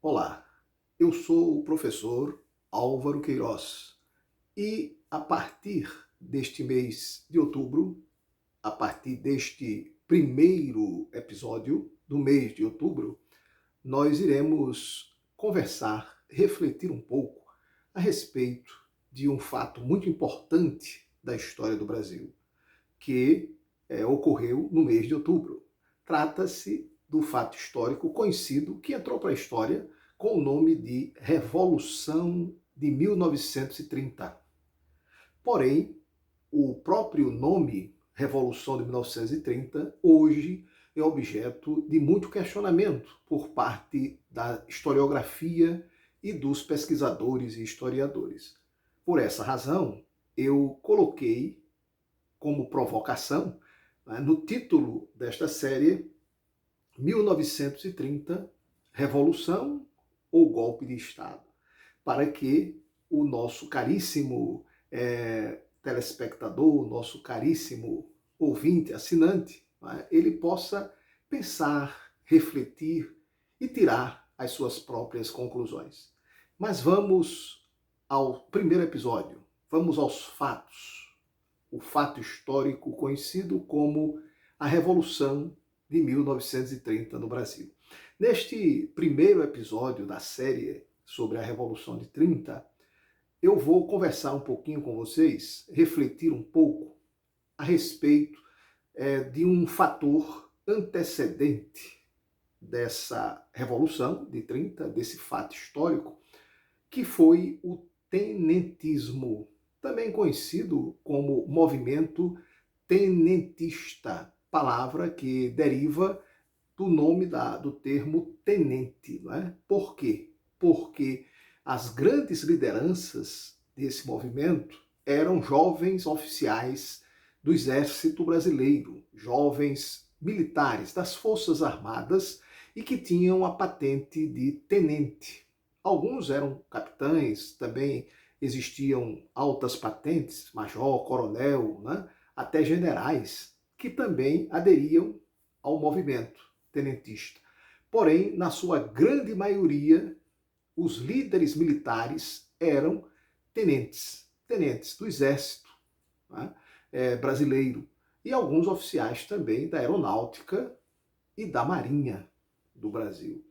Olá, eu sou o professor Álvaro Queiroz e a partir deste mês de outubro, a partir deste primeiro episódio do mês de outubro, nós iremos conversar, refletir um pouco a respeito de um fato muito importante da história do Brasil, que ocorreu no mês de outubro. Trata-se do fato histórico conhecido que entrou para a história com o nome de Revolução de 1930. Porém, o próprio nome Revolução de 1930 hoje é objeto de muito questionamento por parte da historiografia e dos pesquisadores e historiadores. Por essa razão, eu coloquei como provocação, no título desta série, 1930, Revolução ou Golpe de Estado, para que o nosso caríssimo telespectador, o nosso caríssimo ouvinte, assinante, ele possa pensar, refletir e tirar as suas próprias conclusões. Mas vamos ao primeiro episódio, vamos aos fatos. O fato histórico conhecido como a Revolução de 1930 no Brasil. Neste primeiro episódio da série sobre a Revolução de 30, eu vou conversar um pouquinho com vocês, refletir um pouco a respeito de um fator antecedente dessa Revolução de 30, desse fato histórico, que foi o tenentismo, também conhecido como movimento tenentista, palavra que deriva do nome do termo tenente. Não é? Por quê? Porque as grandes lideranças desse movimento eram jovens oficiais do Exército Brasileiro, jovens militares das Forças Armadas e que tinham a patente de tenente. Alguns eram capitães, também existiam altas patentes, major, coronel, né? Até generais, que também aderiam ao movimento tenentista. Porém, na sua grande maioria, os líderes militares eram tenentes do Exército, né? Brasileiro, e alguns oficiais também da Aeronáutica e da Marinha do Brasil.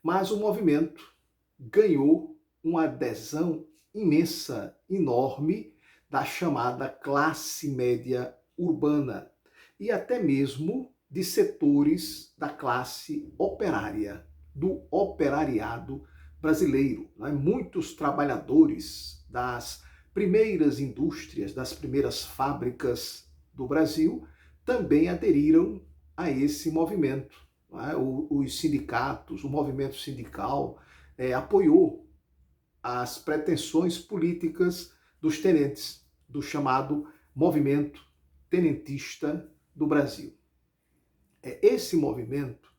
Mas o movimento ganhou uma adesão imensa, enorme, da chamada classe média urbana e até mesmo de setores da classe operária, do operariado brasileiro. Né? Muitos trabalhadores das primeiras indústrias, das primeiras fábricas do Brasil também aderiram a esse movimento. Né? Os sindicatos, o movimento sindical apoiou as pretensões políticas dos tenentes, do chamado movimento tenentista do Brasil. Esse movimento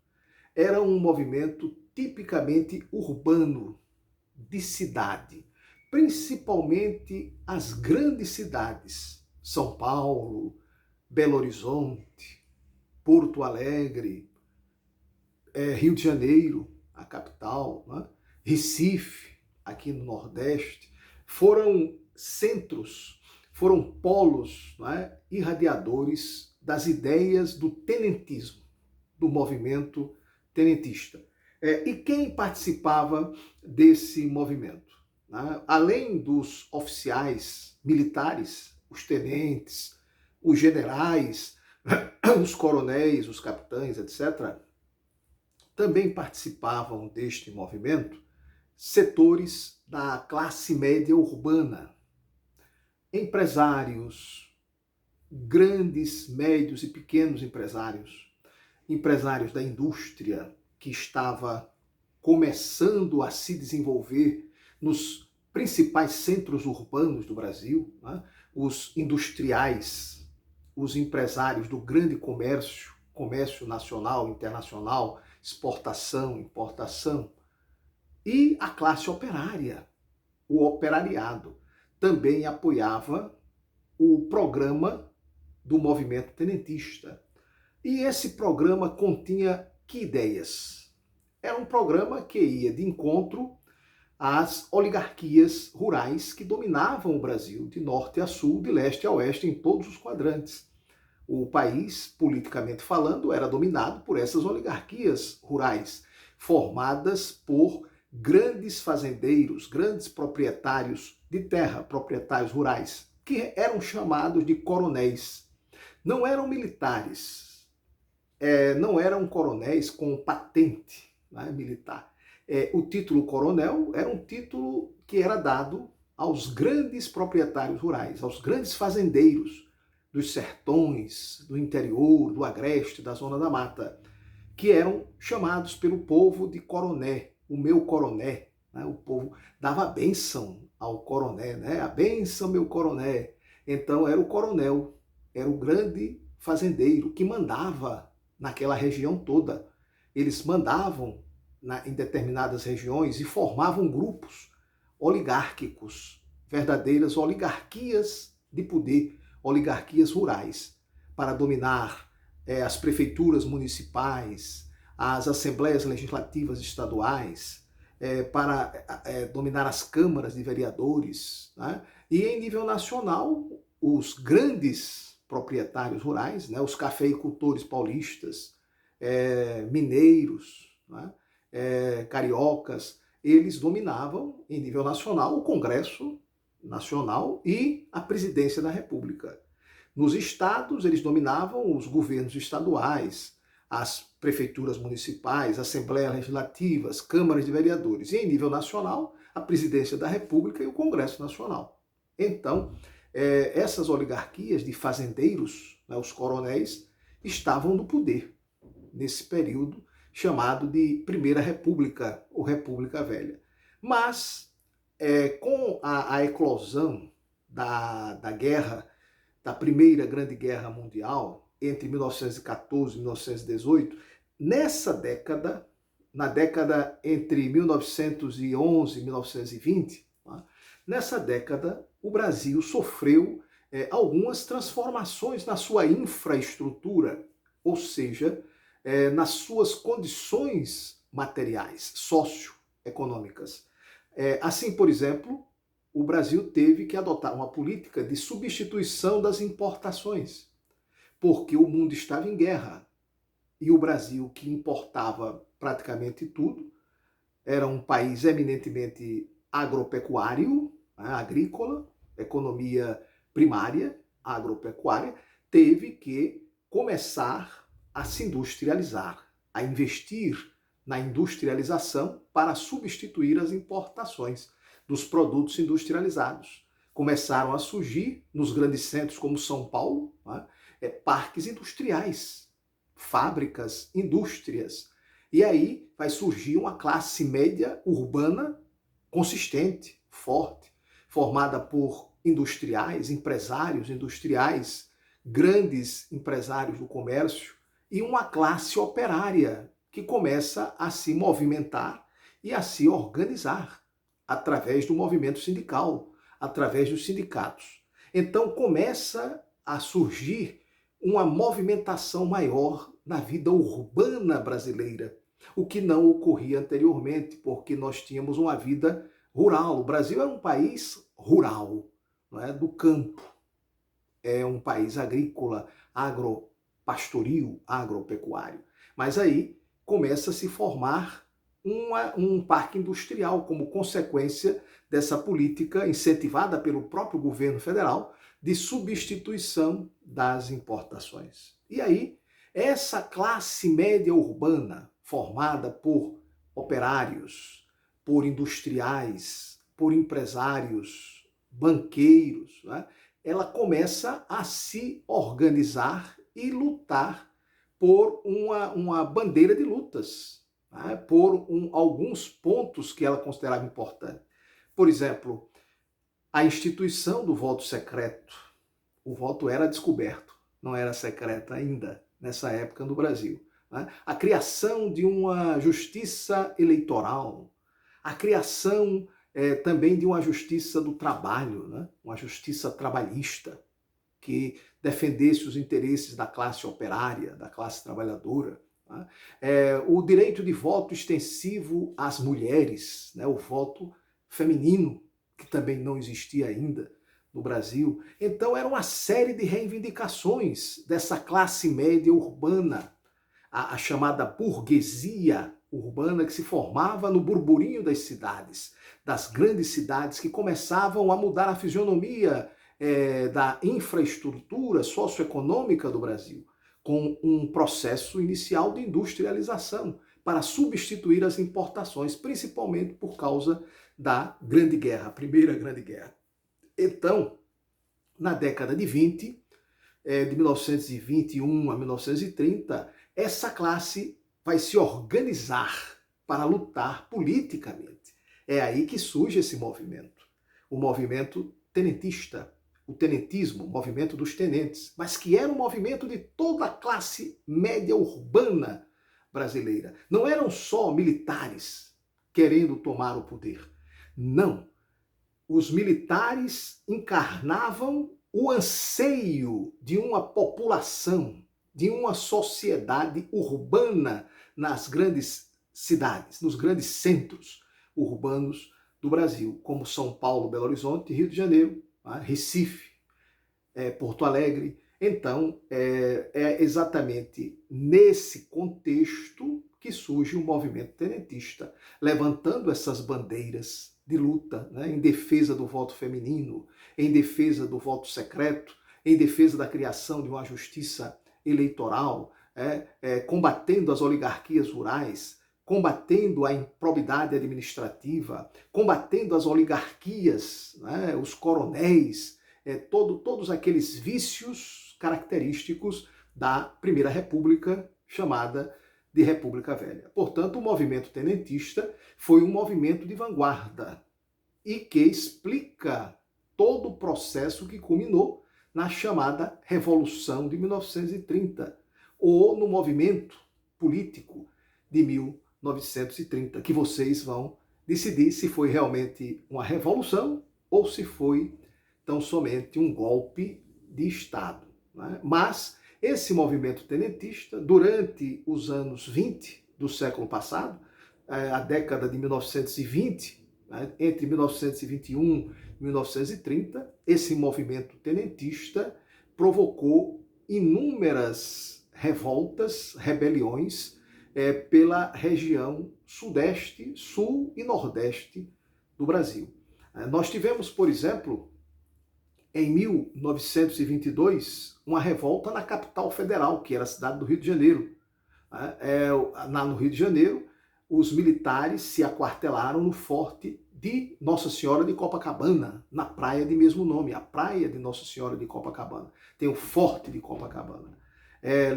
era um movimento tipicamente urbano, de cidade, principalmente as grandes cidades, São Paulo, Belo Horizonte, Porto Alegre, Rio de Janeiro, a capital, né? Recife, aqui no Nordeste, foram centros, foram polos, né, irradiadores das ideias do tenentismo, do movimento tenentista. E quem participava desse movimento? Né? Além dos oficiais militares, os tenentes, os generais, os coronéis, os capitães, etc., também participavam deste movimento setores da classe média urbana, empresários, grandes, médios e pequenos empresários, empresários da indústria que estava começando a se desenvolver nos principais centros urbanos do Brasil, né? Os industriais, os empresários do grande comércio, comércio nacional, internacional, exportação, importação, e a classe operária, o operariado, também apoiava o programa do movimento tenentista. E esse programa continha que ideias? Era um programa que ia de encontro às oligarquias rurais que dominavam o Brasil, de norte a sul, de leste a oeste, em todos os quadrantes. O país, politicamente falando, era dominado por essas oligarquias rurais, formadas por grandes fazendeiros, grandes proprietários de terra, proprietários rurais, que eram chamados de coronéis. Não eram militares, não eram coronéis com patente, né, militar. O título coronel era um título que era dado aos grandes proprietários rurais, aos grandes fazendeiros dos sertões, do interior, do agreste, da zona da mata, que eram chamados pelo povo de coroné, o meu coroné. Né? O povo dava a bênção ao coroné, né? A bênção, meu coroné. Então era o coronel, era o grande fazendeiro que mandava naquela região toda. Eles mandavam em determinadas regiões e formavam grupos oligárquicos, verdadeiras oligarquias de poder, oligarquias rurais, para dominar as prefeituras municipais, as assembleias legislativas estaduais, para dominar as câmaras de vereadores. Né? E em nível nacional, os grandes proprietários rurais, né? Os cafeicultores paulistas, mineiros, né? Cariocas, eles dominavam em nível nacional o Congresso Nacional e a Presidência da República. Nos estados, eles dominavam os governos estaduais, as prefeituras municipais, assembleias legislativas, câmaras de vereadores. E em nível nacional, a Presidência da República e o Congresso Nacional. Então, essas oligarquias de fazendeiros, né, os coronéis, estavam no poder nesse período chamado de Primeira República, ou República Velha. Mas, com a eclosão da guerra, da Primeira Grande Guerra Mundial, entre 1914 e 1918, nessa década, na década entre 1911 e 1920, tá? Nessa década, o Brasil sofreu algumas transformações na sua infraestrutura, ou seja, nas suas condições materiais, socioeconômicas. Assim, por exemplo, o Brasil teve que adotar uma política de substituição das importações, porque o mundo estava em guerra e o Brasil, que importava praticamente tudo, era um país eminentemente agropecuário, agrícola, economia primária, agropecuária, teve que começar a se industrializar, a investir na industrialização para substituir as importações dos produtos industrializados. Começaram a surgir nos grandes centros como São Paulo, né, parques industriais, fábricas, indústrias. E aí vai surgir uma classe média urbana consistente, forte, formada por industriais, empresários industriais, grandes empresários do comércio e uma classe operária que começa a se movimentar e a se organizar através do movimento sindical, através dos sindicatos. Então começa a surgir uma movimentação maior na vida urbana brasileira, o que não ocorria anteriormente, porque nós tínhamos uma vida rural. O Brasil é um país rural, não é? Do campo. É um país agrícola, agropastoril, agropecuário. Mas aí começa a se formar um parque industrial como consequência dessa política incentivada pelo próprio governo federal de substituição das importações. E aí, essa classe média urbana, formada por operários, por industriais, por empresários, banqueiros, né? Ela começa a se organizar e lutar por uma bandeira de lutas, né? Por alguns pontos que ela considerava importantes. Por exemplo, a instituição do voto secreto. O voto era descoberto, não era secreto ainda nessa época no Brasil. Né? A criação de uma justiça eleitoral, a criação também de uma justiça do trabalho, né? Uma justiça trabalhista, que defendesse os interesses da classe operária, da classe trabalhadora. né? O direito de voto extensivo às mulheres, né? O voto feminino, que também não existia ainda no Brasil. Então era uma série de reivindicações dessa classe média urbana, a chamada burguesia urbana que se formava no burburinho das cidades, das grandes cidades que começavam a mudar a fisionomia da infraestrutura socioeconômica do Brasil, com um processo inicial de industrialização para substituir as importações, principalmente por causa da Grande Guerra, a Primeira Grande Guerra. Então, na década de 20, de 1921 a 1930, essa classe vai se organizar para lutar politicamente. É aí que surge esse movimento, o movimento tenentista, o tenentismo, o movimento dos tenentes, mas que era um movimento de toda a classe média urbana brasileira. Não eram só militares querendo tomar o poder. Não. Os militares encarnavam o anseio de uma população, de uma sociedade urbana nas grandes cidades, nos grandes centros urbanos do Brasil, como São Paulo, Belo Horizonte, Rio de Janeiro, Recife, Porto Alegre. Então, é exatamente nesse contexto que surge o movimento tenentista, levantando essas bandeiras de luta, né, em defesa do voto feminino, em defesa do voto secreto, em defesa da criação de uma justiça eleitoral, combatendo as oligarquias rurais, combatendo a improbidade administrativa, combatendo as oligarquias, né, os coronéis, todos aqueles vícios característicos da Primeira República, chamada de República Velha. Portanto, o movimento tenentista foi um movimento de vanguarda e que explica todo o processo que culminou na chamada Revolução de 1930, ou no movimento político de 1930, que vocês vão decidir se foi realmente uma revolução ou se foi tão somente um golpe de Estado, né? Mas esse movimento tenentista, durante os anos 20 do século passado, a década de 1920, né, entre 1921 e 1930, esse movimento tenentista provocou inúmeras revoltas, rebeliões pela região sudeste, sul e nordeste do Brasil. Nós tivemos, por exemplo, em 1922, uma revolta na capital federal, que era a cidade do Rio de Janeiro. No Rio de Janeiro, os militares se aquartelaram no forte de Nossa Senhora de Copacabana, na praia de mesmo nome, a praia de Nossa Senhora de Copacabana. Tem o forte de Copacabana.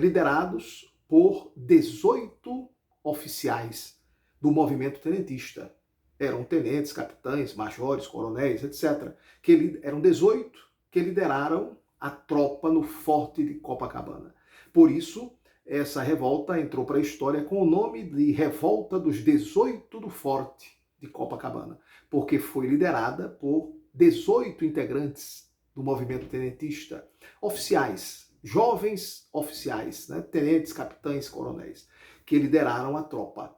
Liderados por 18 oficiais do movimento tenentista. Eram tenentes, capitães, majores, coronéis, etc. Eram 18 que lideraram a tropa no forte de Copacabana. Por isso, essa revolta entrou para a história com o nome de Revolta dos 18 do Forte de Copacabana, porque foi liderada por 18 integrantes do movimento tenentista, oficiais, jovens oficiais, né, tenentes, capitães, coronéis, que lideraram a tropa.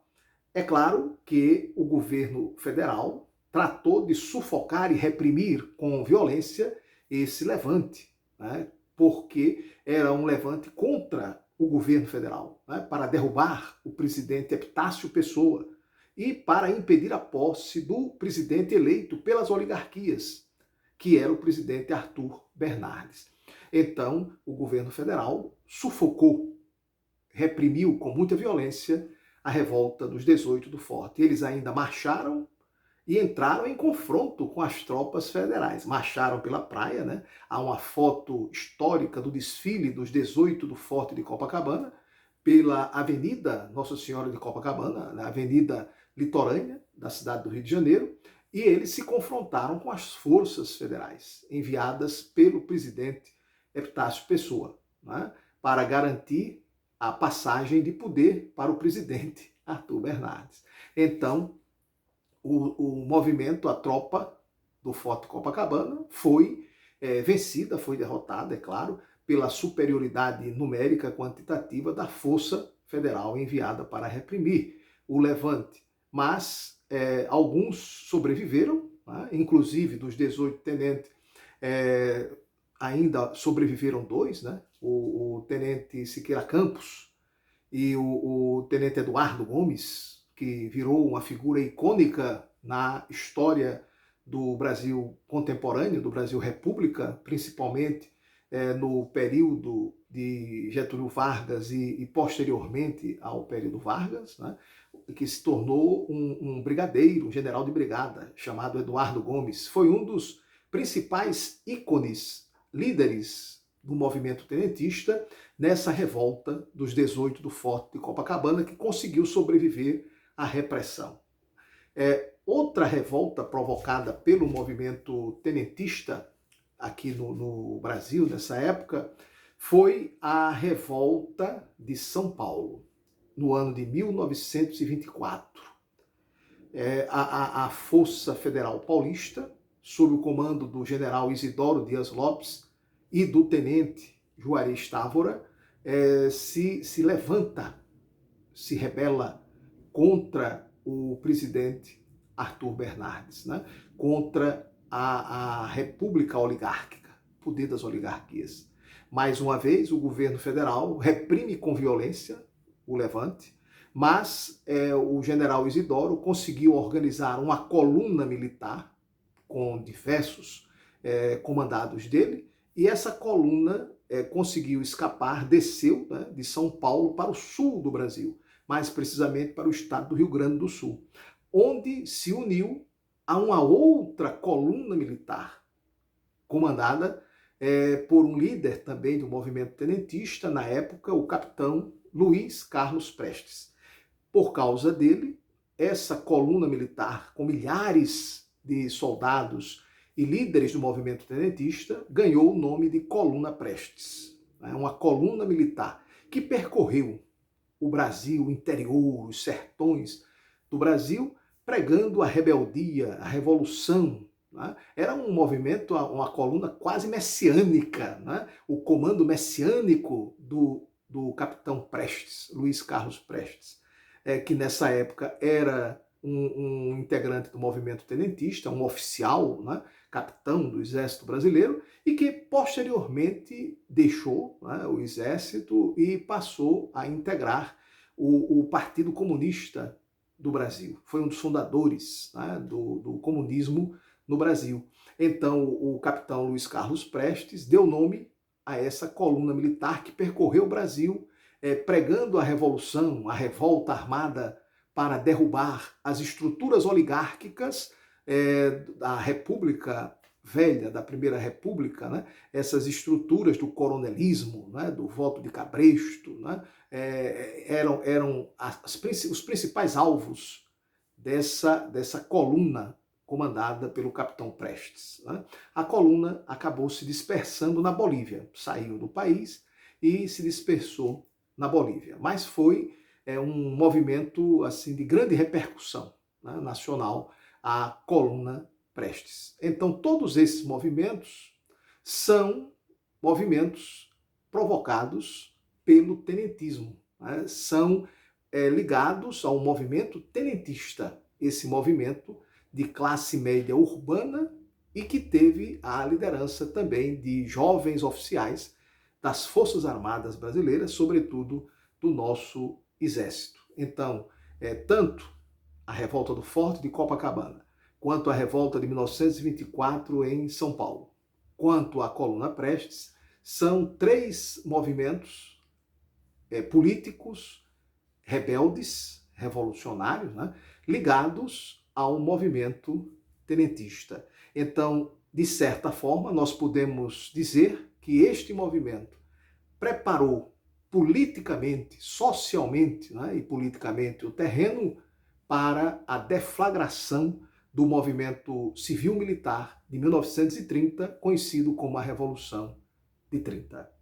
É claro que o governo federal tratou de sufocar e reprimir com violência esse levante, né, porque era um levante contra o governo federal, né, para derrubar o presidente Epitácio Pessoa e para impedir a posse do presidente eleito pelas oligarquias, que era o presidente Arthur Bernardes. Então, o governo federal sufocou, reprimiu com muita violência a revolta dos 18 do Forte. Eles ainda marcharam e entraram em confronto com as tropas federais. Marcharam pela praia, né? Há uma foto histórica do desfile dos 18 do Forte de Copacabana, pela Avenida Nossa Senhora de Copacabana, na Avenida Litorânea da cidade do Rio de Janeiro, e eles se confrontaram com as forças federais enviadas pelo presidente Epitácio Pessoa, né? Para garantir a passagem de poder para o presidente Arthur Bernardes. Então, o movimento, a tropa do Forte Copacabana foi vencida, foi derrotada, é claro, pela superioridade numérica quantitativa da força Federal enviada para reprimir o levante. Mas alguns sobreviveram, né? Inclusive dos 18 tenentes, ainda sobreviveram 2, né? O tenente Siqueira Campos e o tenente Eduardo Gomes, que virou uma figura icônica na história do Brasil contemporâneo, do Brasil República, principalmente no período de Getúlio Vargas e posteriormente ao período Vargas, né, que se tornou um brigadeiro, um general de brigada, chamado Eduardo Gomes. Foi um dos principais ícones, líderes do movimento tenentista nessa revolta dos 18 do Forte de Copacabana, que conseguiu sobreviver à repressão. Outra revolta provocada pelo movimento tenentista aqui no Brasil, nessa época, foi a Revolta de São Paulo, no ano de 1924. A Força Federal Paulista, sob o comando do general Isidoro Dias Lopes e do tenente Juarez Távora, se levanta, se rebela contra o presidente Arthur Bernardes, né? Contra a República Oligárquica, poder das oligarquias. Mais uma vez, o governo federal reprime com violência o levante, mas o general Isidoro conseguiu organizar uma coluna militar com diversos comandados dele, e essa coluna conseguiu escapar, desceu, né, de São Paulo para o sul do Brasil, mais precisamente para o estado do Rio Grande do Sul, onde se uniu a uma outra coluna militar, comandada por um líder também do movimento tenentista, na época, o capitão Luiz Carlos Prestes. Por causa dele, essa coluna militar, com milhares de soldados e líderes do movimento tenentista, ganhou o nome de Coluna Prestes. Uma coluna militar que percorreu o Brasil, o interior, os sertões do Brasil, pregando a rebeldia, a revolução. Né? Era um movimento, uma coluna quase messiânica, né? O comando messiânico do capitão Prestes, Luiz Carlos Prestes, que nessa época era um integrante do movimento tenentista, um oficial, né? Capitão do Exército Brasileiro, e que posteriormente deixou, né, o Exército e passou a integrar o Partido Comunista do Brasil. Foi um dos fundadores, né, do comunismo no Brasil. Então, o capitão Luiz Carlos Prestes deu nome a essa coluna militar que percorreu o Brasil, pregando a revolução, a revolta armada para derrubar as estruturas oligárquicas da República Velha, da Primeira República, né? Essas estruturas do coronelismo, né? Do voto de cabresto, né? Eram os principais alvos dessa coluna comandada pelo capitão Prestes. Né? A coluna acabou se dispersando na Bolívia, saiu do país e se dispersou na Bolívia, mas foi um movimento assim de grande repercussão, né, nacional, a coluna Prestes. Então, todos esses movimentos são movimentos provocados pelo tenentismo, né? São ligados ao movimento tenentista, esse movimento de classe média urbana e que teve a liderança também de jovens oficiais das Forças Armadas Brasileiras, sobretudo do nosso Exército. Então, tanto a revolta do Forte de Copacabana, quanto a revolta de 1924 em São Paulo, quanto a coluna Prestes, são 3 movimentos políticos, rebeldes, revolucionários, né, ligados ao movimento tenentista. Então, de certa forma, nós podemos dizer que este movimento preparou politicamente, socialmente, né, e politicamente o terreno para a deflagração do movimento civil-militar de 1930, conhecido como a Revolução de 30.